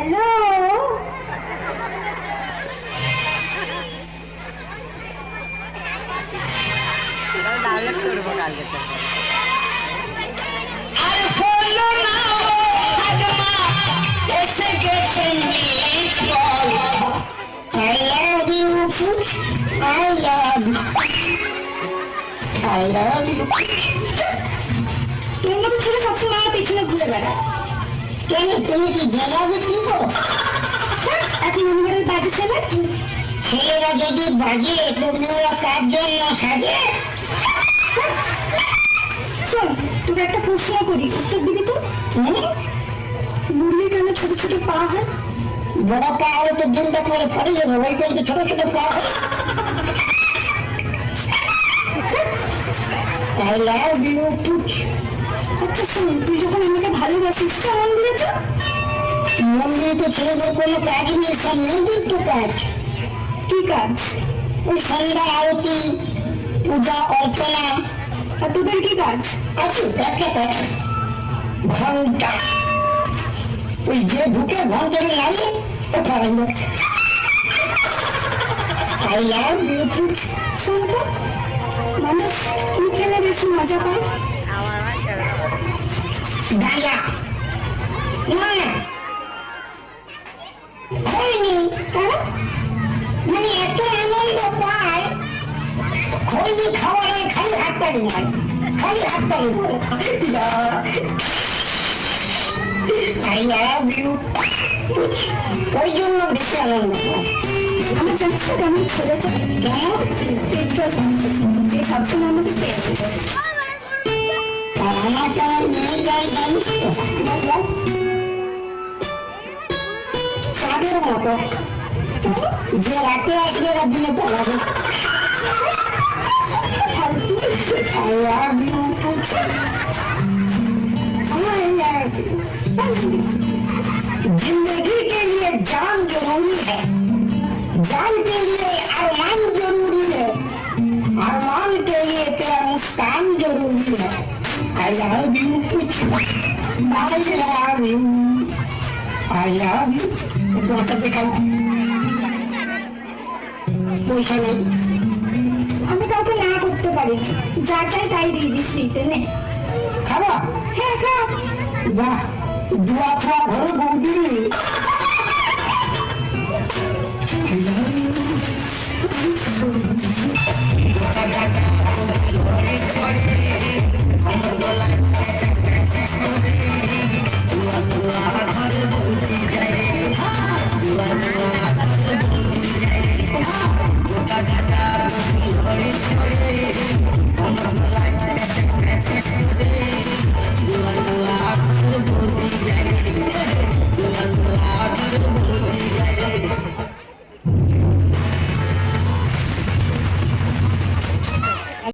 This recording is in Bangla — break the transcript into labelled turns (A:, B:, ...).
A: হ্যালো, আর হলো না ভাগমা এসে গেছেন I love you, I love you, I love you. তোর মতো ছেলে সবসময় আমার পেছনে ঘুরে বেড়ায়। কেন, তুমি কি জায়গা বিক্রি করো? এখন অনুমানের বাজে ছেলে, ছেলেরা যদি বাজে তুমি ওরা কার জন্য সাজে? শোন, তোকে একটা প্রশ্ন করি, উত্তর দিবি তো? মুরগির কেন ছোট ছোট পা হয়? বড় পা হলে তো দিনটা পরে ফরে যাবে, ওই করে ছোট ছোট পা হয়। I love you, পুচ। আচ্ছা শোন, তুই যখন আমাকে ভালোবাসিস তো মন্দিরে তো? মন্দিরে তো ছেলেদের কোনো কাজই নেই, সব মেয়েদের তো কাজ। কি কাজ? ওই সন্ধ্যা আরতি, পূজা অর্চনা। আর তোদের কি কাজ? আছে একটা কাজ, ঘন্টা। ওই যে ঢুকে ঘন্টার নামে ও পারেন। I love you, পুচ। শোন তো, মানুষ কি খেলে বেশি মজা পায়? দাঁড়া না হয়নি, কারণ মানে এত আনন্দ পায় খৈনি খাওয়ার খালি হাততালি নয়, খালি হাততালি নয়। I love you, ওই জন্য বেশি আনন্দ পায়। আমার জানিস তো কেমন ছেলেছে, কেমন সবসময় আমাকে পেয়েছে। আমার কেমন মেয়ে যাই জানিস তো, তাদের মতো যে রাতে আসবে রাত দিনে পড়াবে। I love you, जिंदगी के लिए जान जरूरी है, जान के लिए अरमान जरूरी है, अरमान के लिए तेरा मुस्कान जरूरी है। I love you, I love you, I love you. তোমাকে দেখাই পয়সা নেই, আমি কাউকে না করতে পারি, যা চাই তাই দিয়ে দিস ফ্রিতে। নে খাবো? হ্যাঁ খা। বাহ, দুয়া খাওয়া ঘরে বৌদি